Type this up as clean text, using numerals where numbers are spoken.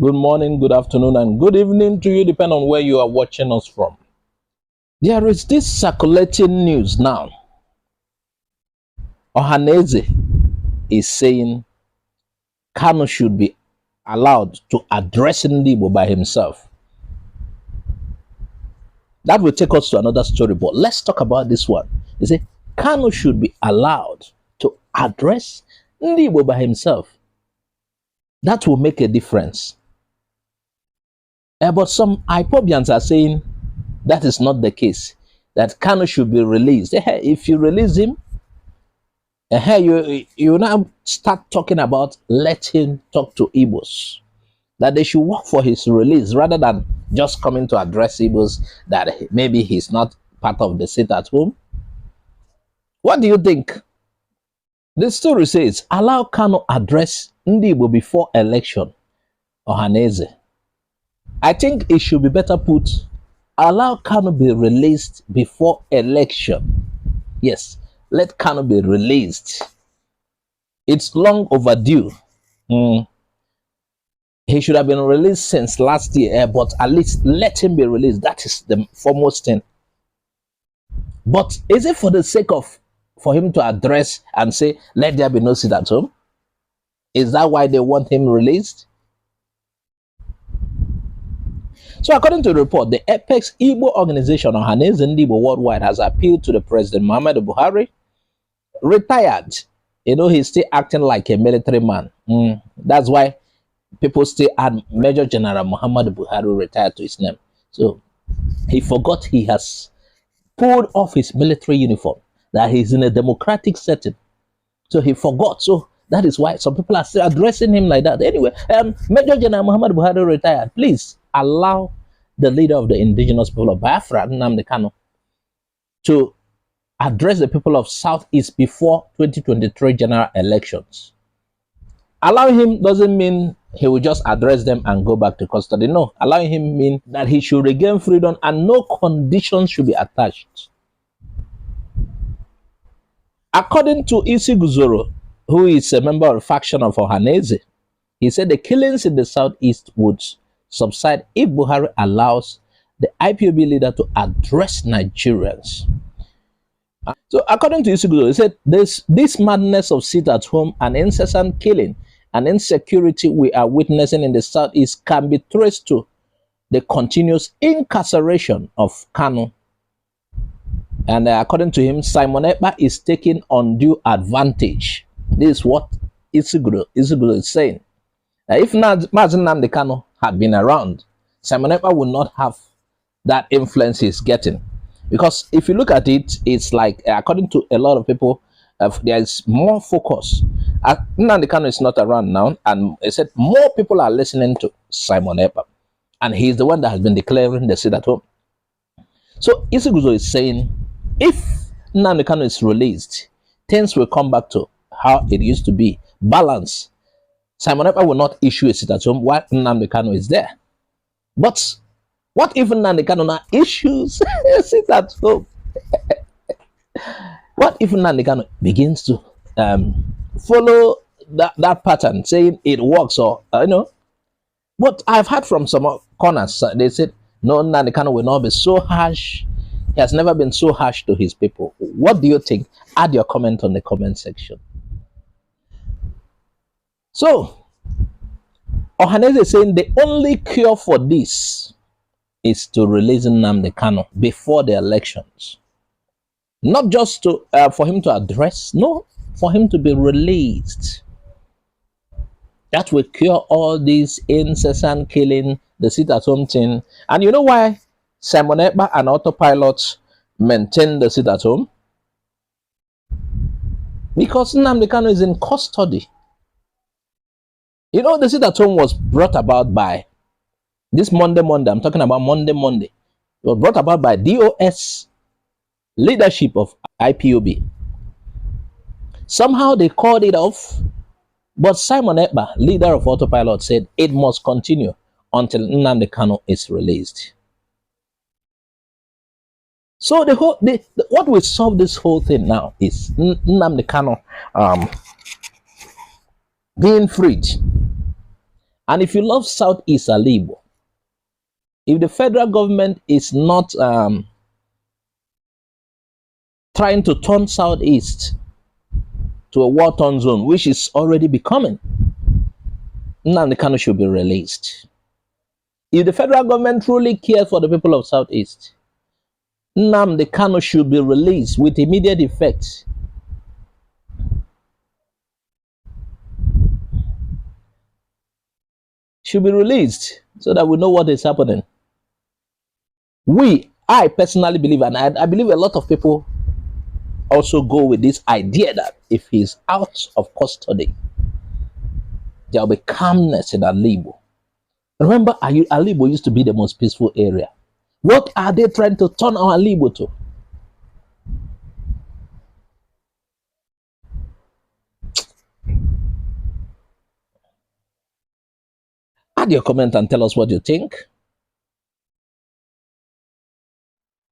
Good morning, good afternoon, and good evening to you, depending on where you are watching us from. There is this circulating news now. Ohaneze is saying Kanu should be allowed to address Ndigbo by himself. That will take us to another story, but let's talk about this one. They say Kanu should be allowed to address Ndigbo by himself. That will make a difference. But some Ipobians are saying that is not the case, that Kanu should be released. If you release him, you now start talking about let him talk to Igbos, that they should work for his release rather than just coming to address Igbos that maybe he's not part of the sit at home. What do you think? The story says, allow Kanu address Ndigbo before election. Ohaneze. I think it should be better put, allow Kanu be released before election. Yes, let Kanu be released. It's long overdue. He should have been released since last year, but at least let him be released. That is the foremost thing. But is it for the sake of, for him to address and say, let there be no sit at home? Is that why they want him released? So according to the report, the Apex Igbo organization, Ohaneze Ndigbo Worldwide, has appealed to the President Muhammadu Buhari, retired. You know, he's still acting like a military man. That's why people still add Major General Muhammadu Buhari retired to his name. So he forgot he has pulled off his military uniform, that he's in a democratic setting. So he forgot. So that is why some people are still addressing him like that. Anyway, Major General Muhammadu Buhari retired. Please allow the leader of the indigenous people of Biafra, Nnamdi Kanu, to address the people of Southeast before 2023 general elections. Allowing him doesn't mean he will just address them and go back to custody. No, allowing him means that he should regain freedom and no conditions should be attached. According to Isi Guzoro, who is a member of the faction of Ohaneze, he said the killings in the Southeast would subside if Buhari allows the IPOB leader to address Nigerians. So according to Isi Guzoro, he said this madness of sit at home and incessant killing and insecurity we are witnessing in the Southeast can be traced to the continuous incarceration of Kanu. And according to him, Simon Ekpa is taking undue advantage. This is what Isi Guzoro is saying. If Nnamdi Kanu had been around, Simon Ekpa would not have that influence he's getting. Because if you look at it, it's like, according to a lot of people, there is more focus. Nnamdi Kanu is not around now, and he said more people are listening to Simon Ekpa. And he's the one that has been declaring the sit at home. So Isi Guzoro is saying, if Nnamdi Kanu is released, things will come back to how it used to be. Balance. Simon Ekpa will not issue a sit at home while Nnamdi Kanu is there. But what if Nnamdi Kanu now issues a sit at home? What if Nnamdi Kanu begins to follow that pattern, saying it works, or you know? But I've heard from some corners, they said, no, Nnamdi Kanu will not be so harsh. He has never been so harsh to his people. What do you think? Add your comment on the comment section. So, Ohaneze is saying the only cure for this is to release Nnamdi Kanu before the elections. Not just to for him to address, no, for him to be released. That will cure all this incessant killing, the sit-at-home thing. And you know why Simon Ekpa and Autopilot maintain the sit-at-home? Because Nnamdi Kanu is in custody. You know, the sit-at-home was brought about by this Monday. I'm talking about Monday. It was brought about by DOS leadership of IPOB. Somehow they called it off, but Simon Ekpa, leader of Autopilot, said it must continue until Nnamdi Kanu is released. So what will solve this whole thing now is Nnamdi Kanu being freed. And if you love Southeast Alibo, if the federal government is not trying to turn Southeast to a war-torn zone, which is already becoming, Nnamdi Kanu should be released. If the federal government truly cares for the people of Southeast, Nnamdi Kanu should be released with immediate effect. Should be released so that we know what is happening. I personally believe, and I believe a lot of people also go with this idea that if he's out of custody, there will be calmness in Alibo. Remember, Alibo used to be the most peaceful area. What are they trying to turn our Alibo to? Add your comment and tell us what you think.